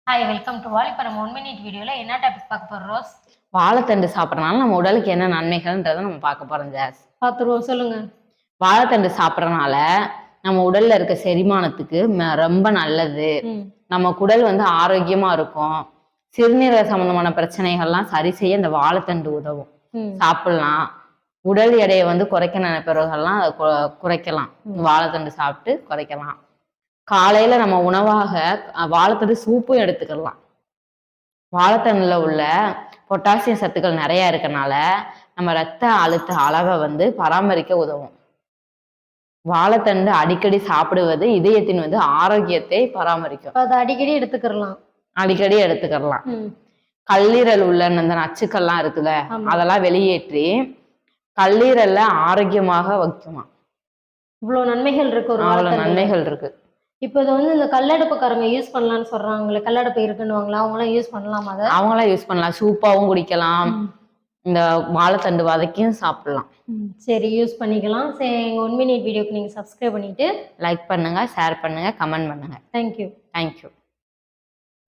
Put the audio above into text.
Hi welcome to வால். இப்போ நம்ம 1 minute வீடியோவில் என்ன டாபிக் பார்க்க போகிறோம் ரோஸ்? வாழைத்தண்டு சாப்பிட்றதுனால நம்ம உடலுக்கு என்ன நன்மைகள்ன்றதை நம்ம பார்க்க போறோம் ஜாஸ். பார்த்துருவோம், சொல்லுங்க. வாழைத்தண்டு சாப்பிட்றதுனால நம்ம உடல்ல இருக்க செரிமானத்துக்கு ரொம்ப நல்லது. நம்ம குடல் ஆரோக்கியமா இருக்கும். சிறுநீரக சம்பந்தமான பிரச்சனைகள்லாம் சரி செய்ய இந்த வாழைத்தண்டு உதவும். சாப்பிடலாம். உடல் எடையை குறைக்க நினைப்பவர்கள்லாம் அதை குறைக்கலாம். வாழைத்தண்டு சாப்பிட்டு குறைக்கலாம். காலையில நம்ம உணவாக வாழைத்தண்டு சூப்பும் எடுத்துக்கலாம். வாழைத்தண்டுல உள்ள பொட்டாசியம் சத்துக்கள் நிறைய இருக்கனால நம்ம ரத்த அழுத்த அளவை பராமரிக்க உதவும். வாழைத்தண்டு அடிக்கடி சாப்பிடுவது இதயத்தின் ஆரோக்கியத்தை பராமரிக்கும். அதை அடிக்கடி எடுத்துக்கலாம். கல்லீரல் உள்ள அந்த நச்சுக்கள்லாம் இருக்குல்ல, அதெல்லாம் வெளியேற்றி கல்லீரல்ல ஆரோக்கியமாக வைக்குமா. இவ்வளவு நன்மைகள் இருக்கு. அவ்வளவு நன்மைகள் இருக்கு. இப்போ இது இந்த கல்லடுப்புக்காரங்க யூஸ் பண்ணலாம்னு சொல்றாங்களே, கல்லடுப்பு இருக்குன்னுவாங்களா, அவங்களாம் யூஸ் பண்ணலாமா? அதை அவங்களாம் யூஸ் பண்ணலாம். சூப்பாவும் குடிக்கலாம். இந்த வாழைத்தண்டு வதக்கியும் சாப்பிடலாம். சரி, யூஸ் பண்ணிக்கலாம். சரி, எங்கள் 1 மினிட் வீடியோக்கு நீங்கள் சப்ஸ்கிரைப் பண்ணிட்டு லைக் பண்ணுங்க, ஷேர் பண்ணுங்க, கமெண்ட் பண்ணுங்க. தேங்க்யூ.